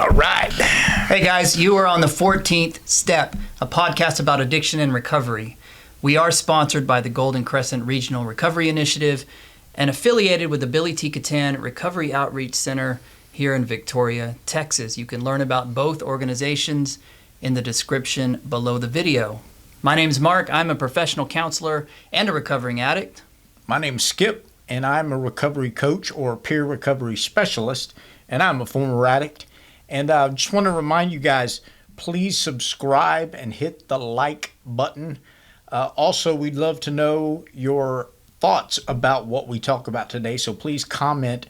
All right. Hey guys, you are on the 14th Step, a podcast about addiction and recovery. We are sponsored by the Golden Crescent Regional Recovery Initiative and affiliated with the Billy T. Cattan Recovery Outreach Center here in Victoria, Texas. You can learn about both organizations in the description below the video. My name's Mark. I'm a professional counselor and a recovering addict. My name's Skip, and I'm a recovery coach or peer recovery specialist, and I'm a former addict. And I just want to remind you guys, please subscribe and hit the like button. Also, we'd love to know your thoughts about what we talk about today, so please comment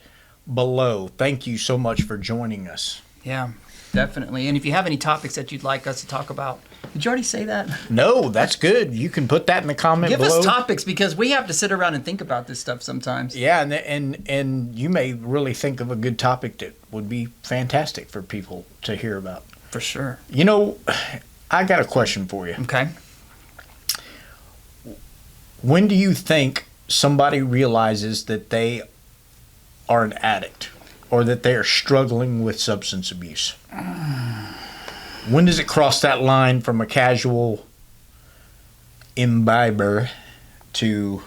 below. Thank you so much for joining us. Yeah, definitely. And if you have any topics that you'd like us to talk about, did you already say that? No, that's good. You can put that in the comment below. Give us topics, because we have to sit around and think about this stuff sometimes. Yeah, and you may really think of a good topic that would be fantastic for people to hear about. For sure. You know, I got a question for you. Okay. When do you think somebody realizes that they are an addict or that they are struggling with substance abuse? When does it cross that line from a casual imbiber to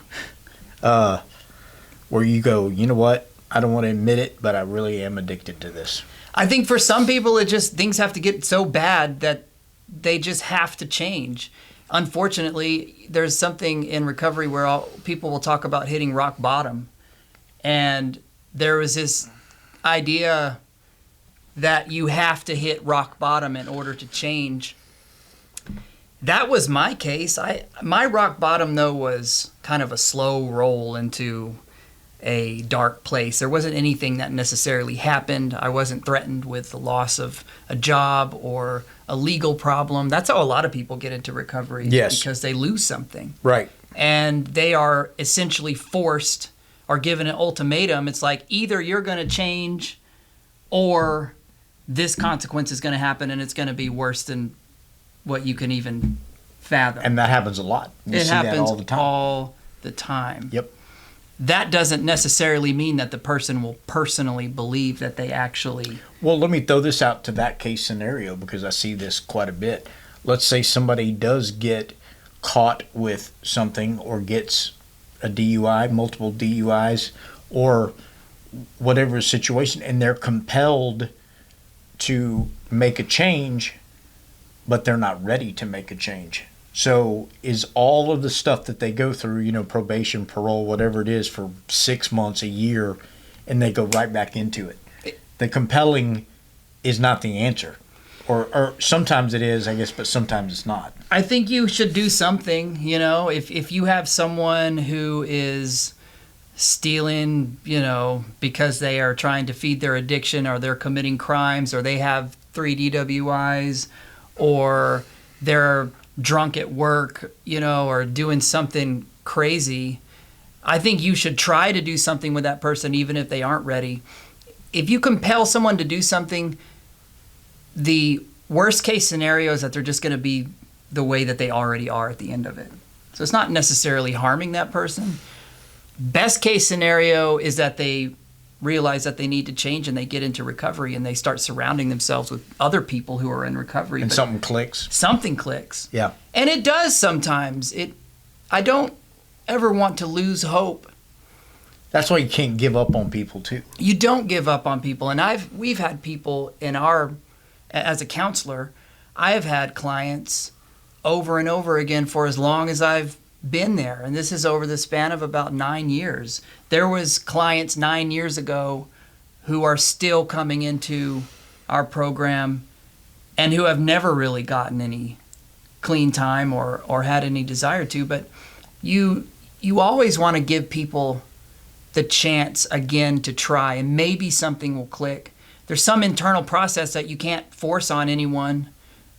where you go, you know what, I don't want to admit it, but I really am addicted to this? I think for some people, things have to get so bad that they just have to change. Unfortunately, there's something in recovery where people will talk about hitting rock bottom. And there was this idea that you have to hit rock bottom in order to change. That was my case. My rock bottom, though, was kind of a slow roll into a dark place. There wasn't anything that necessarily happened. I wasn't threatened with the loss of a job or a legal problem. That's how a lot of people get into recovery. Yes. Because they lose something. Right. And they are essentially forced or given an ultimatum. It's like, either you're going to change or this consequence is going to happen, and it's going to be worse than what you can even fathom. And that happens a lot. We see that all the time. All the time. Yep. That doesn't necessarily mean that the person will personally believe that they actually... Well, let me throw this out to that case scenario, because I see this quite a bit. Let's say somebody does get caught with something or gets a DUI, multiple DUIs, or whatever situation, and they're compelled to make a change, but they're not ready to make a change. So is all of the stuff that they go through, probation, parole, whatever it is, for 6 months, a year, and they go right back into it? The compelling is not the answer. Or sometimes it is, I guess, but sometimes it's not. I think you should do something, if you have someone who is stealing, because they are trying to feed their addiction, or they're committing crimes, or they have 3 DWIs, or they're drunk at work, or doing something crazy, I think you should try to do something with that person, even if they aren't ready. If you compel someone to do something, the worst case scenario is that they're just going to be the way that they already are at the end of it. So it's not necessarily harming that person. Best case scenario is that they realize that they need to change, and they get into recovery, and they start surrounding themselves with other people who are in recovery. And something clicks. Something clicks. Yeah. And it does sometimes. I don't ever want to lose hope. That's why you can't give up on people too. You don't give up on people. And we've had people as a counselor, I have had clients over and over again for as long as I've been there, and this is over the span of about 9 years. There was clients 9 years ago who are still coming into our program and who have never really gotten any clean time or had any desire to. But you always want to give people the chance again to try, and maybe something will click. There's some internal process that you can't force on anyone.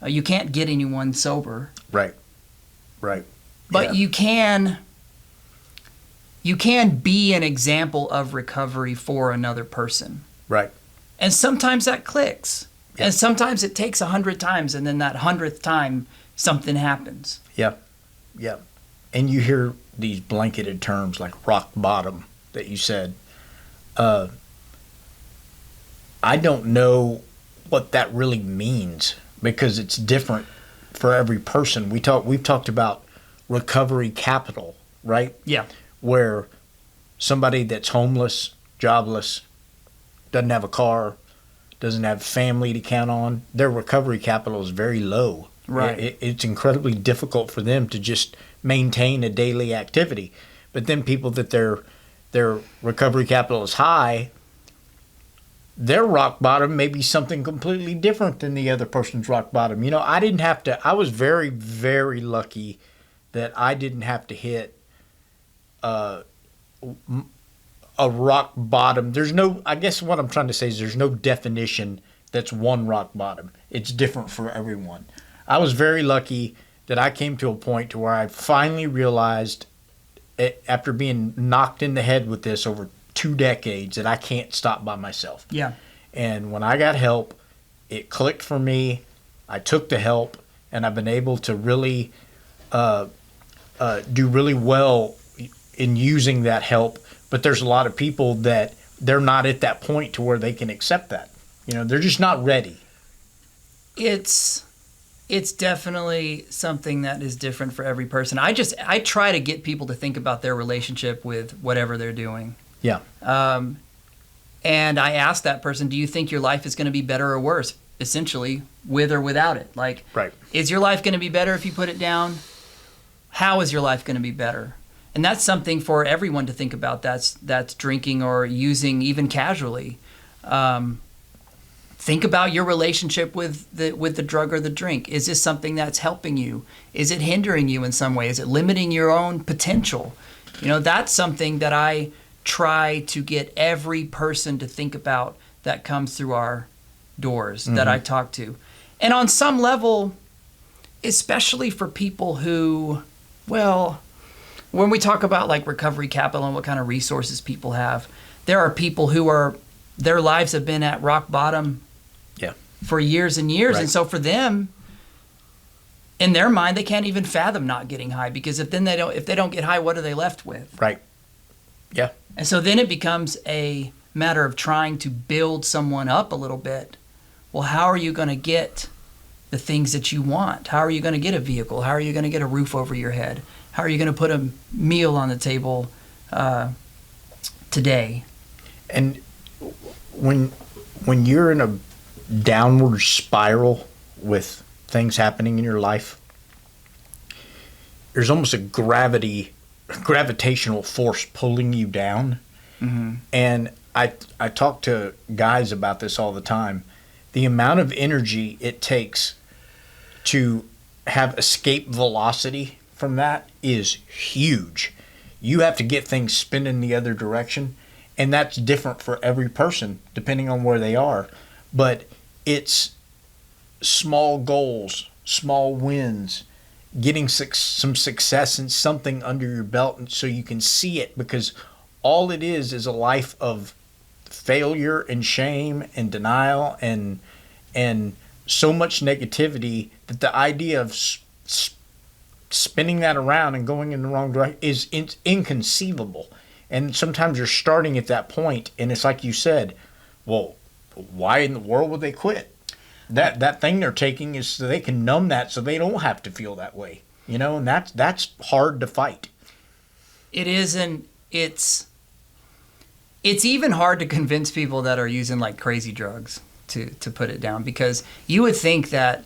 You can't get anyone sober. Right. But yeah. you can be an example of recovery for another person. Right. And sometimes that clicks. Yeah. And sometimes it takes 100 times, and then that 100th time something happens. Yeah. And you hear these blanketed terms like rock bottom that you said. I don't know what that really means, because it's different for every person. We've talked about recovery capital, right? Yeah. Where somebody that's homeless, jobless, doesn't have a car, doesn't have family to count on, their recovery capital is very low. Right. It's incredibly difficult for them to just maintain a daily activity. But then people that their recovery capital is high, their rock bottom may be something completely different than the other person's rock bottom. I was very, very lucky that I didn't have to hit a rock bottom. I guess what I'm trying to say is there's no definition that's one rock bottom. It's different for everyone. I was very lucky that I came to a point to where I finally realized, after being knocked in the head with this over 2 decades, that I can't stop by myself. Yeah. And when I got help, it clicked for me. I took the help, and I've been able to really do really well in using that help. But there's a lot of people that they're not at that point to where they can accept that. They're just not ready. It's definitely something that is different for every person. I try to get people to think about their relationship with whatever they're doing. Yeah. And I ask that person, do you think your life is going to be better or worse, essentially, with or without it? Like, right. Is your life going to be better if you put it down? How is your life going to be better? And that's something for everyone to think about. That's drinking or using, even casually. Think about your relationship with the drug or the drink. Is this something that's helping you? Is it hindering you in some way? Is it limiting your own potential? That's something that I try to get every person to think about that comes through our doors that I talk to. And on some level, especially for people who, well, when we talk about like recovery capital and what kind of resources people have, there are people who their lives have been at rock bottom for years and years. Right. And so for them, in their mind, they can't even fathom not getting high, because if they don't get high, what are they left with? Right. Yeah. And so then it becomes a matter of trying to build someone up a little bit. Well, how are you going to get the things that you want? How are you going to get a vehicle? How are you going to get a roof over your head? How are you going to put a meal on the table today? And when you're in a downward spiral with things happening in your life, there's almost a gravitational force pulling you down. Mm-hmm. And I talk to guys about this all the time. The amount of energy it takes to have escape velocity from that is huge. You have to get things spinning the other direction, and that's different for every person depending on where they are. But it's small goals, small wins, getting some success and something under your belt, and so you can see it, because all it is a life of failure and shame and denial and so much negativity that the idea of spinning that around and going in the wrong direction is inconceivable. And sometimes you're starting at that point, and it's like you said, well, why in the world would they quit? That thing they're taking is so they can numb that, so they don't have to feel that way. And that's hard to fight. It is, and it's even hard to convince people that are using like crazy drugs to put it down, because you would think that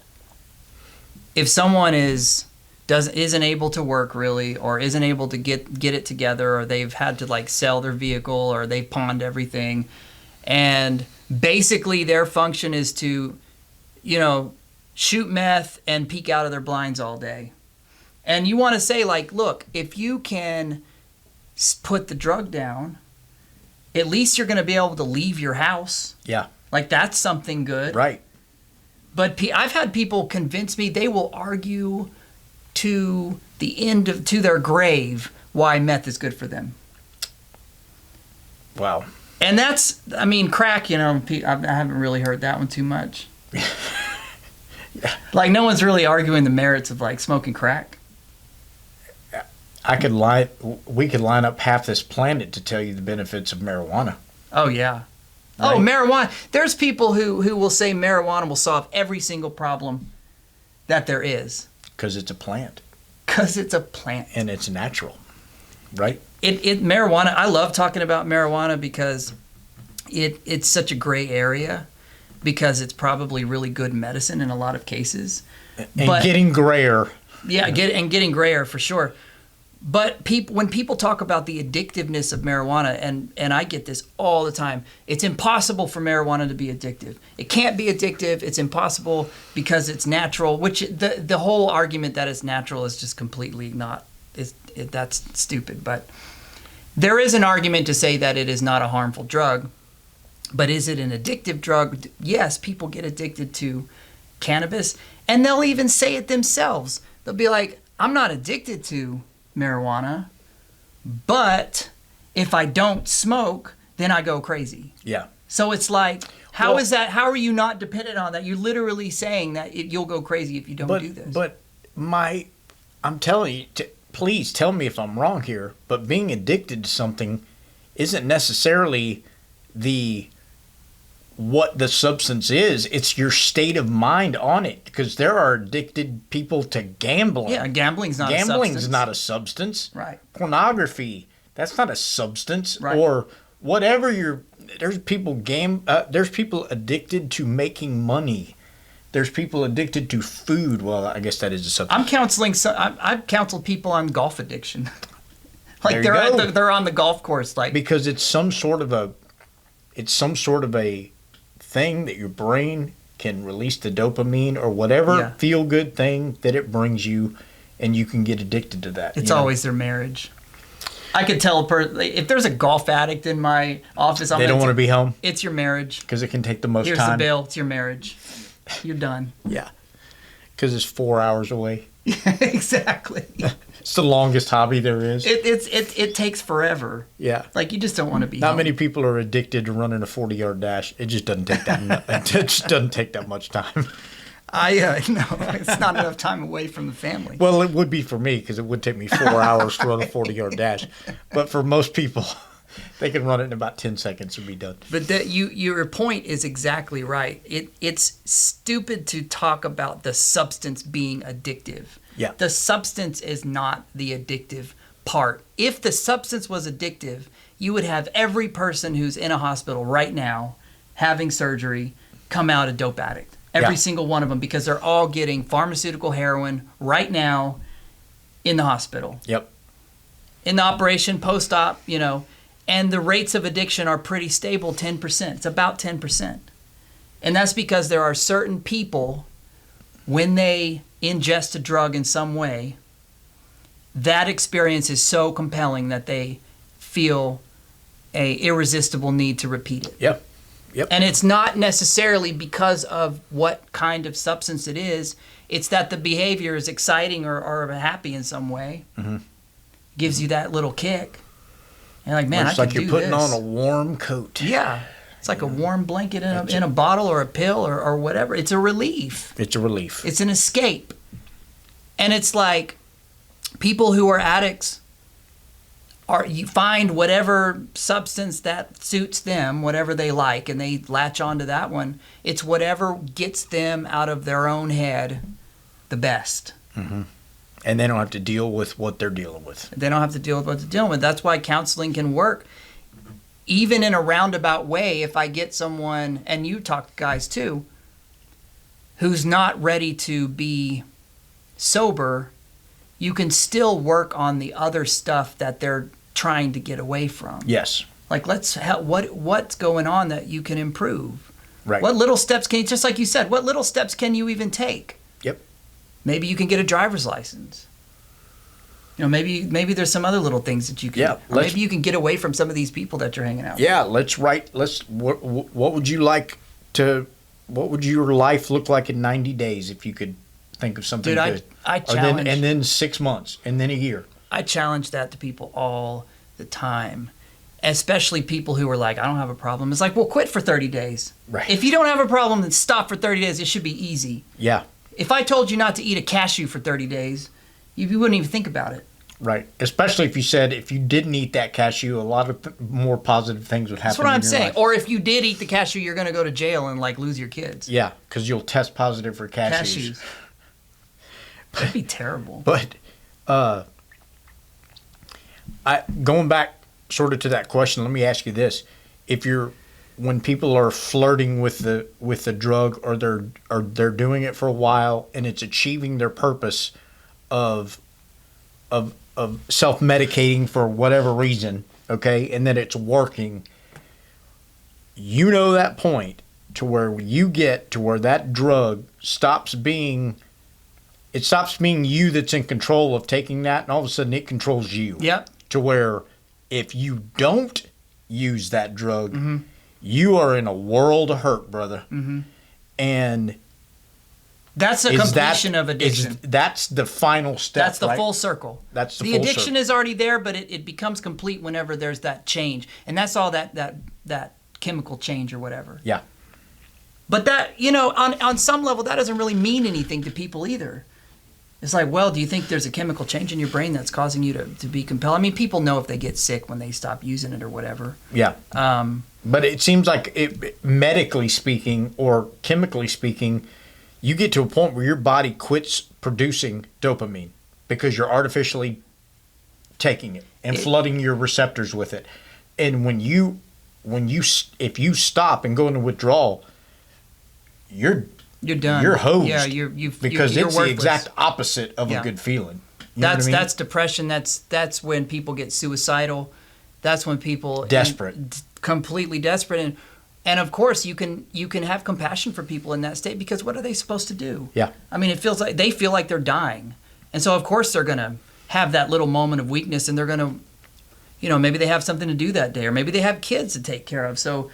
if someone isn't able to work really, or isn't able to get it together, or they've had to like sell their vehicle, or they've pawned everything, and basically their function is to shoot meth and peek out of their blinds all day. And you want to say, like, look, if you can put the drug down, at least you're going to be able to leave your house. Yeah. Like, that's something good. Right. But I've had people convince me, they will argue to their grave why meth is good for them. Wow. And crack, I haven't really heard that one too much. Yeah. Like, no one's really arguing the merits of like smoking crack. We could line up half this planet to tell you the benefits of marijuana. Oh yeah. Oh, right? marijuana. There's people who will say marijuana will solve every single problem that there is. Because it's a plant. Because it's a plant. And it's natural, right? Marijuana, I love talking about marijuana because it's such a gray area, because it's probably really good medicine in a lot of cases. And but, getting grayer. Yeah, getting grayer for sure. But when people talk about the addictiveness of marijuana, and I get this all the time, it's impossible for marijuana to be addictive. It can't be addictive. It's impossible because it's natural, which the whole argument that it's natural is just completely not, that's stupid. But there is an argument to say that it is not a harmful drug. But is it an addictive drug? Yes, people get addicted to cannabis, and they'll even say it themselves. They'll be like, I'm not addicted to marijuana, but if I don't smoke, then I go crazy. Yeah. So it's like, how is that? How are you not dependent on that? You're literally saying that you'll go crazy if you don't do this. But I'm telling you, please tell me if I'm wrong here, but being addicted to something isn't necessarily what the substance is. It's your state of mind on it, because there are addicted people to gambling. Yeah, gambling's not a substance. Gambling's not a substance. Right. Pornography, that's not a substance. Right. Or whatever there's people there's people addicted to making money. There's people addicted to food. Well, I guess that is a substance. I've counseled people on golf addiction. Like There you go. they're on the golf course, like, because it's some sort of a thing that your brain can release the dopamine or whatever feel good thing that it brings you, and you can get addicted to that. It's always their marriage. I could tell if there's a golf addict in my office, they don't want to be home. It's your marriage. Because it can take the most Here's time. the bill. It's your marriage. You're done. Yeah. Because it's 4 hours away. Exactly. It's the longest hobby there is. It takes forever. Yeah. Like, you just don't want to be Not home. many people are addicted to running a 40-yard dash. It just doesn't take that. It just doesn't take that much time. No, it's not enough time away from the family. Well, it would be for me, because it would take me 4 hours to run a 40-yard dash. But for most people, they can run it in about 10 seconds and be done. But your point is exactly right. It's stupid to talk about the substance being addictive. Yeah. The substance is not the addictive part. If the substance was addictive, you would have every person who's in a hospital right now having surgery come out a dope addict. Every single one of them, because they're all getting pharmaceutical heroin right now in the hospital. Yep. In the operation, post-op, and the rates of addiction are pretty stable, 10%. It's about 10%. And that's because there are certain people, when they ingest a drug in some way, that experience is so compelling that they feel a irresistible need to repeat it. Yep. And it's not necessarily because of what kind of substance it is. It's that the behavior is exciting or happy in some way. Mm-hmm. Gives you that little kick. And like, man, it's I like can you're do putting this. on a warm coat. Yeah. It's like a warm blanket in a bottle or a pill or whatever. It's a relief. It's a relief. It's an escape. And it's like people who are addicts you find whatever substance that suits them, whatever they like, and they latch onto that one. It's whatever gets them out of their own head the best. Mm-hmm. And they don't have to deal with what they're dealing with. They don't have to deal with what they're dealing with. That's why counseling can work. Even in a roundabout way, if I get someone, and you talk to guys too, who's not ready to be sober, you can still work on the other stuff that they're trying to get away from. Yes. Like, let's help. What's going on that you can improve? Right. What little steps can you, just like you said, what little steps can you even take? Yep. Maybe you can get a driver's license. Maybe there's some other little things that you can. Yeah. Maybe you can get away from some of these people that you're hanging out with. Yeah. What would you like to? What would your life look like in 90 days if you could think of something Dude, good? I challenge. And then 6 months, and then a year. I challenge that to people all the time, especially people who are like, I don't have a problem. It's like, well, quit for 30 days. Right. If you don't have a problem, then stop for 30 days. It should be easy. Yeah. If I told you not to eat a cashew for 30 days, you wouldn't even think about it. Right. Especially if you said if you didn't eat that cashew, a lot of more positive things would happen. That's what I'm in your saying. life. Or if you did eat the cashew, you're going to go to jail and like lose your kids. Yeah, because you'll test positive for cashews. That'd be terrible. But going back sort of to that question, let me ask you this: when people are flirting with the drug, or they're doing it for a while and it's achieving their purpose of self-medicating for whatever reason, okay, and that it's working, that point to where you get to where that drug stops being you that's in control of taking that, and all of a sudden it controls you. Yep. To where if you don't use that drug, mm-hmm. you are in a world of hurt, brother. Mm-hmm. And that's the completion of addiction. That's the final step. That's the full circle. That's the full full addiction circle. is already there, but it becomes complete whenever there's that change, and that's all that chemical change or whatever. Yeah. But that, on some level, that doesn't really mean anything to people either. It's like, well, do you think there's a chemical change in your brain that's causing you to be compelled? I mean, people know if they get sick when they stop using it or whatever. Yeah. But it seems like medically speaking or chemically speaking, you get to a point where your body quits producing dopamine because you're artificially taking it and flooding your receptors with it. And if you stop and go into withdrawal, you're done. You're hosed. Yeah, because you're it's worthless. The exact opposite of a good feeling. You know what I mean? That's depression. That's when people get suicidal. That's when people desperate, completely desperate, and of course you can have compassion for people in that state, because what are they supposed to do? Yeah. I mean, it feels like they feel like they're dying, and so of course they're gonna have that little moment of weakness, and they're gonna, maybe they have something to do that day, or maybe they have kids to take care of, so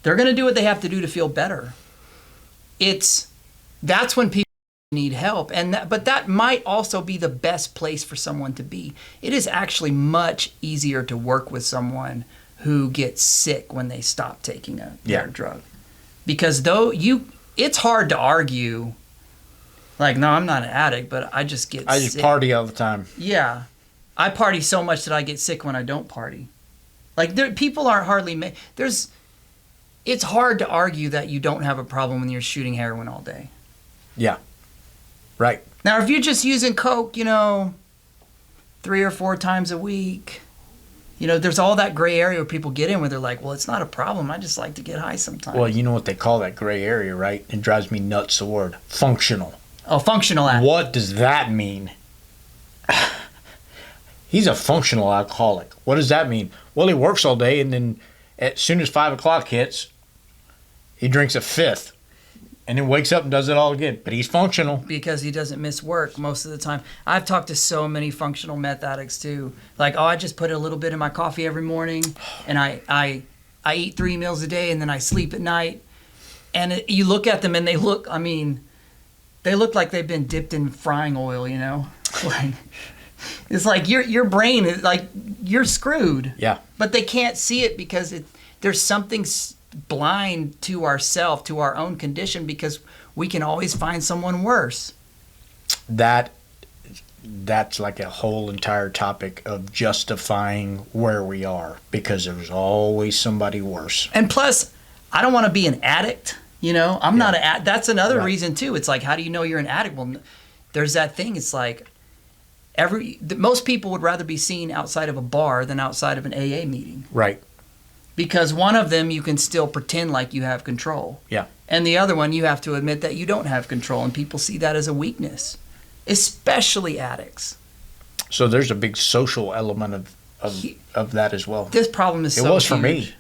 they're gonna do what they have to do to feel better. That's when people need help, but that might also be the best place for someone to be. It is actually much easier to work with someone who gets sick when they stop taking their drug, because it's hard to argue. Like, no, I'm not an addict, but I just get sick. I just party all the time. Yeah, I party so much that I get sick when I don't party. Like, people aren't hardly it's hard to argue that you don't have a problem when you're shooting heroin all day. Yeah. Right. Now, if you're just using coke, 3 or 4 times a week, there's all that gray area where people get in where they're like, well, it's not a problem. I just like to get high sometimes. Well, you know what they call that gray area, right? It drives me nuts, the word functional. Oh, functional addict. What does that mean? He's a functional alcoholic. What does that mean? Well, he works all day, and then as soon as 5 o'clock hits, he drinks a fifth. And then wakes up and does it all again. But he's functional. Because he doesn't miss work most of the time. I've talked to so many functional meth addicts too. Like, I just put a little bit in my coffee every morning, and I eat 3 meals a day, and then I sleep at night. And you look at them, and they look like they've been dipped in frying oil, Like, it's like your brain is like, you're screwed. Yeah. But they can't see it because there's something blind to ourself, to our own condition, because we can always find someone worse. That's like a whole entire topic of justifying where we are, because there's always somebody worse. And plus, I don't want to be an addict. I'm not an addict. That's another reason too. It's like, how do you know you're an addict? Well, there's that thing. It's like most people would rather be seen outside of a bar than outside of an AA meeting. Right. Because one of them, you can still pretend like you have control. Yeah. And the other one, you have to admit that you don't have control. And people see that as a weakness, especially addicts. So there's a big social element of that as well. This problem is It was for me.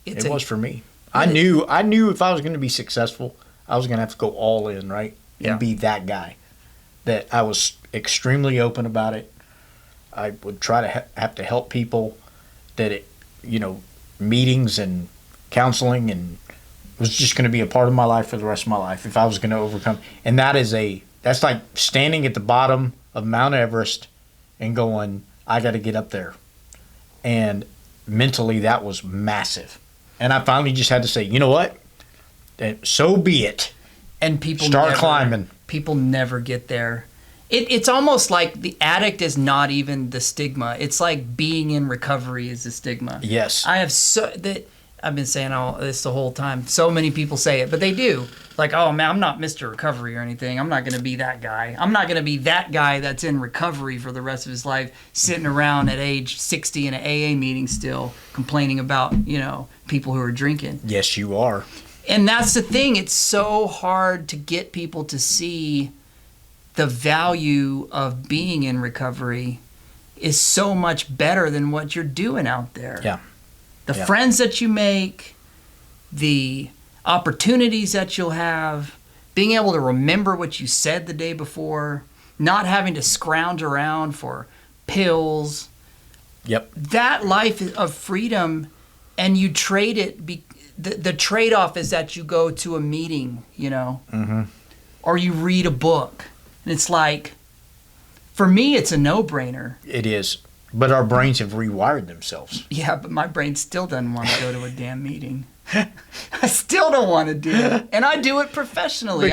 It was for me. I knew if I was going to be successful, I was going to have to go all in, right? And be that guy. That I was extremely open about it. I would try to have to help people. That meetings and counseling, and it was just going to be a part of my life for the rest of my life if I was going to overcome. And that's like standing at the bottom of Mount Everest and going, I got to get up there. And mentally, that was massive. And I finally just had to say, you know what? So be it. And people start climbing. People never get there. It's almost like the addict is not even the stigma. It's like being in recovery is the stigma. Yes. I've been saying all this the whole time. So many people say it, but they do. Like, oh man, I'm not Mr. Recovery or anything. I'm not going to be that guy. I'm not going to be that guy that's in recovery for the rest of his life, sitting around at age 60 in an AA meeting still complaining about, people who are drinking. Yes, you are. And that's the thing. It's so hard to get people to see the value of being in recovery is so much better than what you're doing out there. Yeah. The friends that you make, the opportunities that you'll have, being able to remember what you said the day before, not having to scrounge around for pills. Yep. That life of freedom, and you trade it. The trade-off is that you go to a meeting, Mm-hmm. or you read a book. And it's like, for me, it's a no-brainer. It is. But our brains have rewired themselves. Yeah, but my brain still doesn't want to go to a damn meeting. I still don't want to do it. And I do it professionally.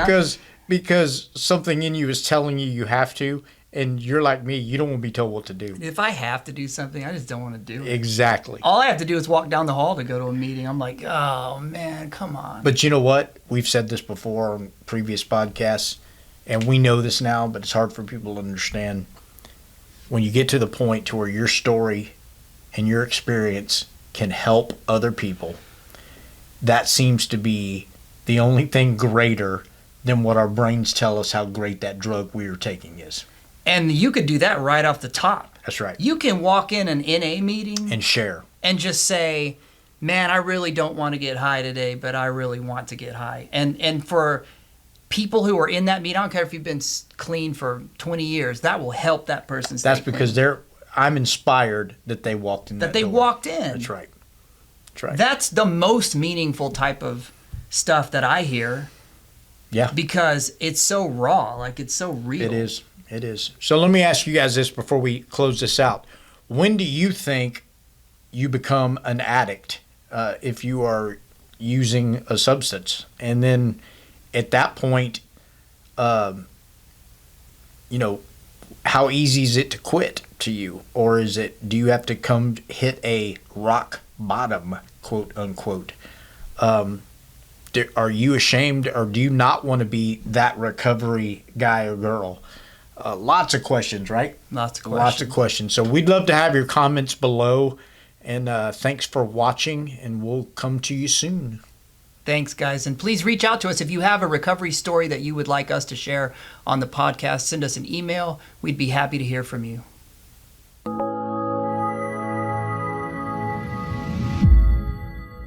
Because something in you is telling you have to, and you're like me, you don't want to be told what to do. If I have to do something, I just don't want to do it. Exactly. All I have to do is walk down the hall to go to a meeting. I'm like, oh, man, come on. But you know what? We've said this before on previous podcasts, and we know this now, but it's hard for people to understand. When you get to the point to where your story and your experience can help other people, that seems to be the only thing greater than what our brains tell us how great that drug we are taking is. And you could do that right off the top. That's right. You can walk in an NA meeting And share. and just say, man, I really don't want to get high today, but I really want to get high. And for people who are in that meeting, I don't care if you've been clean for 20 years, that will help that person stay That's because clean. I'm inspired that they walked in that door. Walked in. That's right. That's right. That's the most meaningful type of stuff that I hear. Yeah. Because it's so raw, like it's so real. It is. It is. So let me ask you guys this before we close this out. When do you think you become an addict if you are using a substance? And then at that point, how easy is it to quit to you? Or do you have to hit a rock bottom, quote unquote? Are you ashamed, or do you not want to be that recovery guy or girl? Lots of questions, right? Lots of questions. Lots of questions. So we'd love to have your comments below. And thanks for watching, and we'll come to you soon. Thanks, guys. And please reach out to us if you have a recovery story that you would like us to share on the podcast. Send us an email. We'd be happy to hear from you.